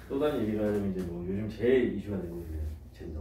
또 다른 얘기를 하자면 이제 뭐 요즘 제일 이슈가 되고 있는 젠더.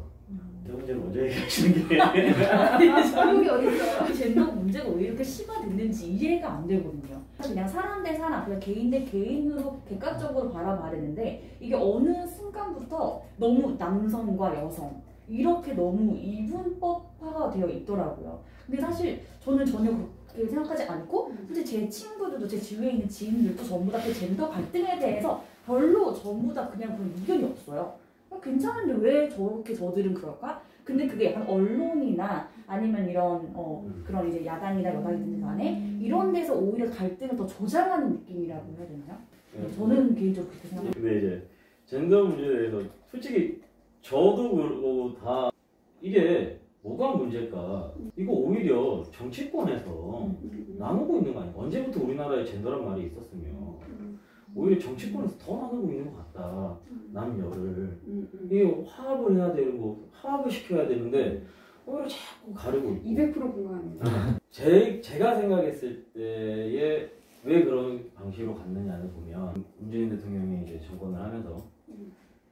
그 문제는 먼저 얘기하시는 게. 그게 어딨어요? 젠더 문제가 왜 이렇게 심화됐는지 이해가 안 되거든요. 그냥 사람 대 사람, 그냥 개인 대 개인으로 객관적으로 바라봐야 되는데 이게 어느 순간부터 너무 남성과 여성 이렇게 너무 이분법화가 되어 있더라고요. 근데 사실 저는 전혀 그렇게 생각하지 않고 사실 제 친구들도 제 주위에 있는 지인들도 전부 다 그 젠더 갈등에 대해서 별로 전부 다 그냥 그런 의견이 없어요. 괜찮은데 왜 저렇게 저들은 그럴까? 근데 그게 약간 언론이나 아니면 이런 그런 이제 야당이나 여당이든 간에 이런 데서 오히려 갈등을 더 조장하는 느낌이라고 해야 되나요? 저는 개인적으로 그렇게 생각합니다. 근데 이제 젠더 문제에 대해서 솔직히 저도 그러고 다 이게 뭐가 문제일까? 이거 오히려 정치권에서 나누고 있는 거 아니야? 언제부터 우리나라에 젠더란 말이 있었으며 오히려 정치권에서 더 나누고 있는 것 같다. 남녀를 이게 화합을 해야 되고 화합을 시켜야 되는데 오히려 자꾸 가르고 있고 200% 공감합니다. 제가 생각했을 때에 왜 그런 방식으로 갔느냐를 보면 문재인 대통령이 이제 정권을 하면서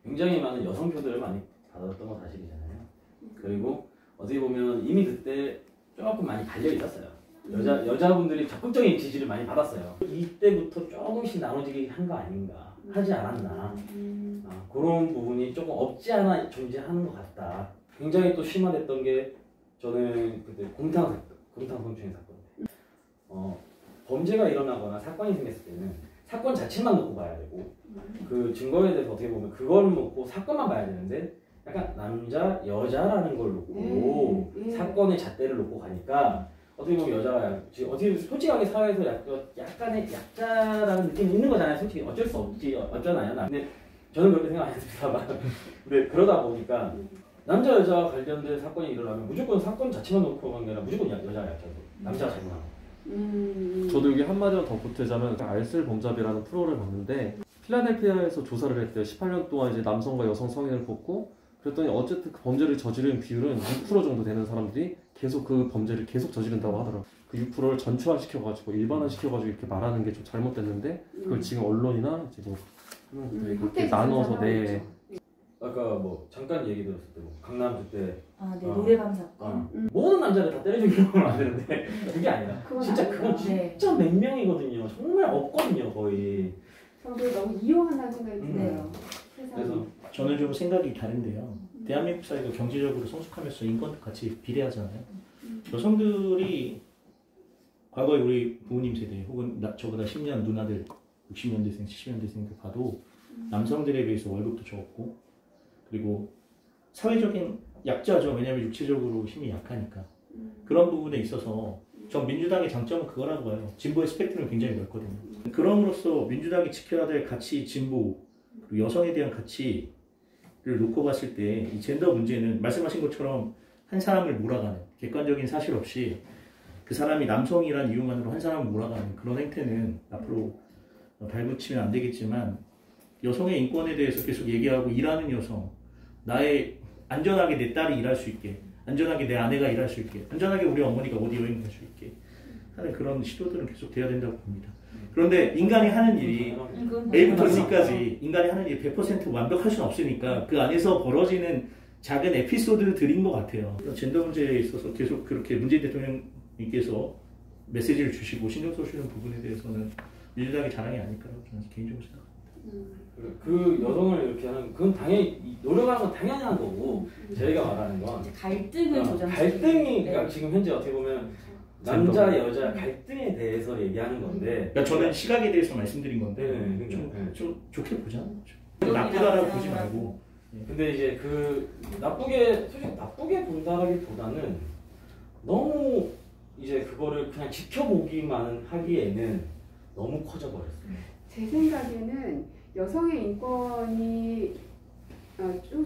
굉장히 많은 여성표들을 많이 받았던 건 사실이잖아요. 그리고 어떻게 보면 이미 그때 조금 많이 갈려 있었어요. 여자분들이 적극적인 지지를 많이 받았어요. 이때부터 조금씩 나눠지게 한 거 아닌가, 하지 않았나. 그런 부분이 조금 없지 않아 존재하는 것 같다. 굉장히 또 심화됐던 게 저는 그때 공탕 성추행 사건. 범죄가 일어나거나 사건이 생겼을 때는 사건 자체만 놓고 봐야 되고 그 증거에 대해서 어떻게 보면 그걸 놓고 사건만 봐야 되는데 약간 남자, 여자라는 걸 놓고 사건의 잣대를 놓고 가니까 어떻게 보면 여자가 어떻게 솔직하게 사회에서 약간의 약자라는 느낌이 있는 거잖아요. 솔직히 어쩔 수 없지 어쩌나요. 근데 저는 그렇게 생각 안 했습니다만 근데 그러다 보니까 남자 여자와 관련된 사건이 일어나면 무조건 사건 자체만 놓고 간 게 아니라 무조건 여자가 약자고 남자가 잘못하고. 저도 여기 한마디만 더 보태자면 알쓸 범잡이라는 프로를 봤는데 필라델피아에서 조사를 했대요. 18년 동안 이제 남성과 여성 성인을 뽑고 그랬더니 어쨌든 그 범죄를 저지른 비율은 6% 정도 되는 사람들이 계속 그 범죄를 계속 저지른다고 하더라고요. 그 6%를 전추화시켜가지고 일반화시켜가지고 이렇게 말하는 게 좀 잘못됐는데 그걸 지금 언론이나 이제 뭐 그렇게 나눠서 아까 뭐 잠깐 얘기 들었을 때 뭐 강남주 때 네, 노래방 사건. 모든 남자를 다 때려 죽이려고 하면 안 되는데 그게 아니라 진짜 그건 진짜 몇 명이거든요. 정말 없거든요 거의. 저도 너무 이용한다는 생각이 들어요. 그래서 저는 좀 생각이 다른데요. 대한민국 사회가 경제적으로 성숙하면서 인권도 같이 비례하잖아요. 여성들이 과거에 우리 부모님 세대 혹은 저보다 10년 누나들 60년대생, 70년대생들 봐도 남성들에 비해서 월급도 적었고 그리고 사회적인 약자죠. 왜냐하면 육체적으로 힘이 약하니까. 그런 부분에 있어서 전 민주당의 장점은 그거라고 봐요. 진보의 스펙트럼이 굉장히 넓거든요. 그럼으로써 민주당이 지켜야 될 가치, 진보, 그리고 여성에 대한 가치를 놓고 봤을 때 이 젠더 문제는 말씀하신 것처럼 한 사람을 몰아가는 객관적인 사실 없이 그 사람이 남성이란 이유만으로 한 사람을 몰아가는 그런 행태는 앞으로 발붙이면 안 되겠지만 여성의 인권에 대해서 계속 얘기하고 일하는 여성, 나의 안전하게 내 딸이 일할 수 있게, 안전하게 내 아내가 일할 수 있게, 안전하게 우리 어머니가 어디 여행 갈 수 있게 하는 그런 시도들은 계속 돼야 된다고 봅니다. 그런데 인간이 하는 일이 A부터 Z까지 인간이 하는 일이 100% 완벽할 수는 없으니까 그 안에서 벌어지는 작은 에피소드들인 것 같아요. 젠더 문제에 있어서 계속 그렇게 문재인 대통령님께서 메시지를 주시고 신경 써주시는 부분에 대해서는 민주당의 자랑이 아닐까라고 저는 개인적으로 생각합니다. 그 여성을 이렇게 하는 그건 당연히 노력하는 건 당연한 거고 저희가 말하는 건 갈등을 조장. 갈등이 그러니까 지금 현재 어떻게 보면 남자 여자 갈등에 대해서 얘기하는 건데 그러니까 저는 시각에 대해서 말씀드린 건데 좀 좋게 보자. 나쁘다라고 보지 말고. 근데 이제 그 솔직히 나쁘게 본다라기보다는 너무 이제 그거를 그냥 지켜보기만 하기에는 너무 커져버렸어요. 제 생각에는 여성의 인권이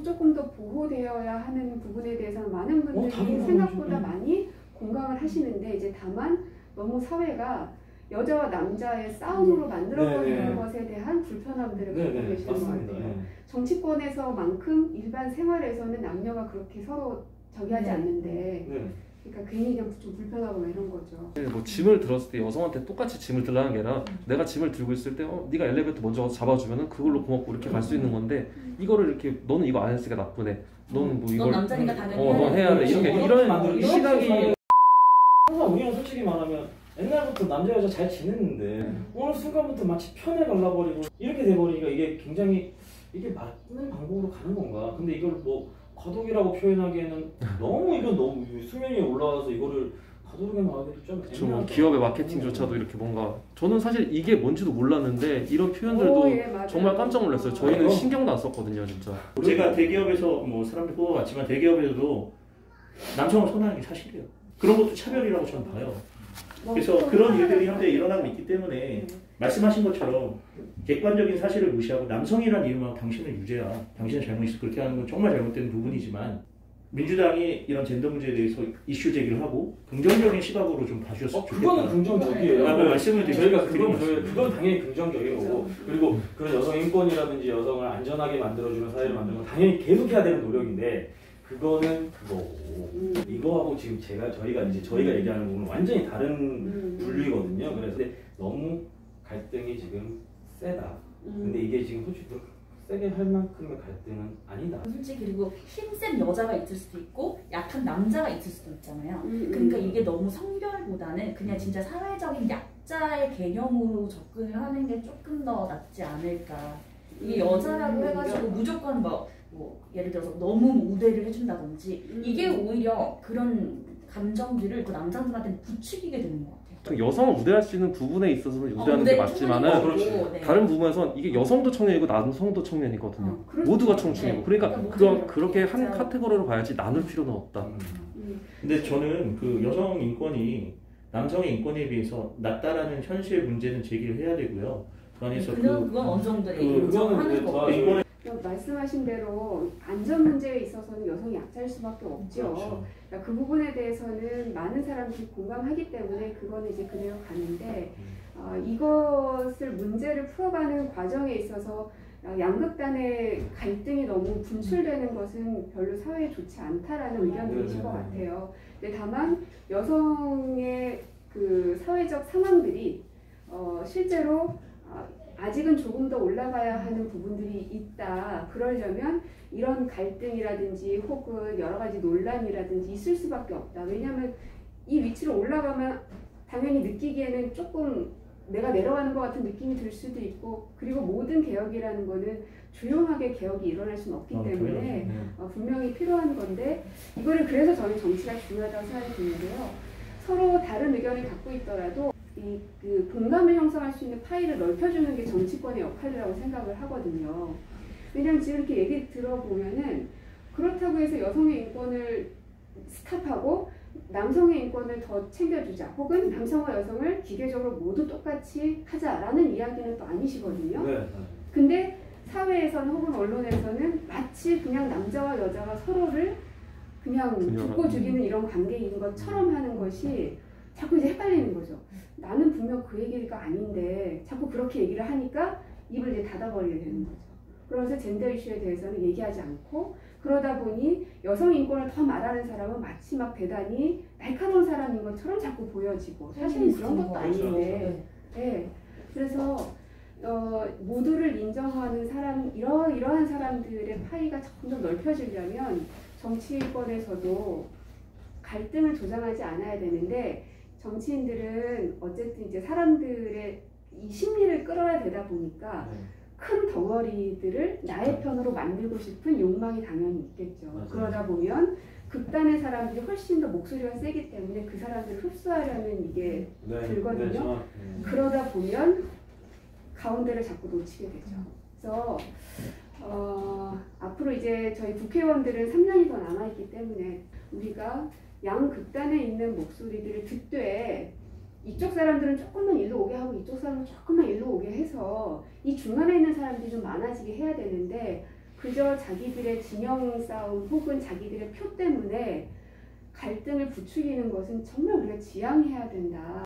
조금 더 보호되어야 하는 부분에 대해서는 많은 분들이 생각보다 많이 공감을 하시는데 이제 다만 너무 사회가 여자와 남자의 싸움으로 만들어버리는 것에 대한 불편함들을 갖고 계시는 것 같아요. 정치권에서만큼 일반 생활에서는 남녀가 그렇게 서로 저기하지 않는데 그러니까 괜히 그냥 좀 불편하고 이런 거죠. 뭐 짐을 들었을 때 여성한테 똑같이 짐을 들라는 게 아니라 내가 짐을 들고 있을 때 네가 엘리베이터 먼저 가서 잡아주면은 그걸로 고맙고 이렇게 갈 수 있는 건데 이거를 이렇게 너는 이거 안 했으니까 나쁘네. 너는 뭐 넌 이걸 남자니까 당연히 넌 해야 돼. 이런 만들기 시각이 항상 우리는 솔직히 말하면 옛날부터 남자 여자 잘 지냈는데 어느 순간부터 마치 편에 갈라버리고 이렇게 돼버리니까 이게 굉장히 이게 맞는 방법으로 가는 건가? 근데 이걸 뭐 과도기라고 표현하기에는 너무 이건 너무 수면 위에 올라와서 이거를 과도기라고 하기도 좀 뭐 애매하다. 기업의 마케팅조차도 이렇게 뭔가 저는 사실 이게 뭔지도 몰랐는데 이런 표현들도 예, 맞아요. 정말 깜짝 놀랐어요. 저희는 맞아요. 신경도 안 썼거든요, 진짜. 제가 대기업에서 뭐 사람들 뽑아봤지만 대기업에서도 남성을 선호하는 게 사실이에요. 그런 것도 차별이라고 저는 봐요. 그래서 그런 일들이 현재 일어나고 있기 때문에 말씀하신 것처럼 객관적인 사실을 무시하고 남성이란 이유만 당신은 유죄야, 당신은 잘못했어 그렇게 하는 건 정말 잘못된 부분이지만 민주당이 이런 젠더 문제에 대해서 이슈 제기를 하고 긍정적인 시각으로 좀 봐주셨으면 좋겠다. 그거는 긍정적이에요. 라고 말씀을 저희가 드리고 그건 당연히 긍정적인 거고 그리고 그런 여성 인권이라든지 여성을 안전하게 만들어주는 사회를 만드는 건 당연히 계속해야 되는 노력인데 그거는 그거고 이거하고 지금 저희가 얘기하는 부분은 완전히 다른 분류거든요. 그래서 근데 너무 갈등이 지금 세다. 근데 이게 지금 솔직히 그렇게 세게 할 만큼의 갈등은 아니다. 솔직히 그리고 힘센 여자가 있을 수도 있고 약한 남자가 있을 수도 있잖아요. 그러니까 이게 너무 성별보다는 그냥 진짜 사회적인 약자의 개념으로 접근을 하는 게 조금 더 낫지 않을까. 이게 여자라고 해가지고 무조건 뭐 예를 들어서 너무 우대를 해준다든지 이게 오히려 그런 감정들을 그 남자분한테 부추기게 되는 것 같아요. 여성을 우대할 수 있는 부분에 있어서는 우대하는 게 맞지만은 그렇지. 다른 부분에선 이게 여성도 청년이고 남성도 청년이거든요. 그렇죠. 모두가 청춘이고 네. 그러니까 그러니까 그렇게 한 진짜. 카테고리로 봐야지 나눌 필요는 없다. 근데 저는 그 여성 인권이 남성의 인권에 비해서 낮다라는 현실 문제는 제기를 해야 되고요. 그 안에서 그건 어느 정도 인정하는 거고. 인권을 말씀하신 대로 안전 문제에 있어서는 여성이 약자일 수밖에 없죠. 그렇죠. 그러니까 그 부분에 대해서는 많은 사람들이 공감하기 때문에 그거는 이제 그대로 가는데 이것을 문제를 풀어가는 과정에 있어서 양극단의 갈등이 너무 분출되는 것은 별로 사회에 좋지 않다라는 의견들이신 것 같아요. 근데 다만 여성의 그 사회적 상황들이 실제로 아직은 조금 더 올라가야 하는 부분들이 있다. 그러려면 이런 갈등이라든지 혹은 여러 가지 논란이라든지 있을 수밖에 없다. 왜냐하면 이 위치로 올라가면 당연히 느끼기에는 조금 내가 내려가는 것 같은 느낌이 들 수도 있고 그리고 모든 개혁이라는 거는 조용하게 개혁이 일어날 수는 없기 때문에 분명히 필요한 건데 이거를 그래서 저는 정치가 중요하다고 생각이 드는데요. 서로 다른 의견을 갖고 있더라도 그 공감을 형성할 수 있는 파일을 넓혀주는 게 정치권의 역할이라고 생각을 하거든요. 왜냐하면 지금 이렇게 얘기 들어보면은 그렇다고 해서 여성의 인권을 스탑하고 남성의 인권을 더 챙겨주자 혹은 남성과 여성을 기계적으로 모두 똑같이 하자라는 이야기는 또 아니시거든요. 네. 근데 사회에서는 혹은 언론에서는 마치 그냥 남자와 여자가 서로를 그냥 죽고 죽이는 이런 관계인 것처럼 하는 것이 자꾸 이제 헷갈리는 거죠. 나는 분명 그 얘기가 아닌데 자꾸 그렇게 얘기를 하니까 입을 이제 닫아버리게 되는 거죠. 그래서 젠더 이슈에 대해서는 얘기하지 않고 그러다 보니 여성 인권을 더 말하는 사람은 마치 막 대단히 날카로운 사람인 것처럼 자꾸 보여지고 사실은 그런 것도 아닌데 네. 그래서 모두를 인정하는 사람 이러한 사람들의 파이가 점점 넓혀지려면 정치권에서도 갈등을 조장하지 않아야 되는데 정치인들은 어쨌든 이제 사람들의 이 심리를 끌어야 되다 보니까 큰 덩어리들을 나의 편으로 만들고 싶은 욕망이 당연히 있겠죠. 맞아요. 그러다 보면 극단의 사람들이 훨씬 더 목소리가 세기 때문에 그 사람들을 흡수하려는 이게 들거든요. 그러다 보면 가운데를 자꾸 놓치게 되죠. 그래서 앞으로 이제 저희 국회의원들은 3년이 더 남아있기 때문에 우리가 양극단에 있는 목소리들을 듣되 이쪽 사람들은 조금만 일로 오게 하고 이쪽 사람은 조금만 일로 오게 해서 이 중간에 있는 사람들이 좀 많아지게 해야 되는데 그저 자기들의 진영 싸움 혹은 자기들의 표 때문에 갈등을 부추기는 것은 정말 우리가 지양해야 된다.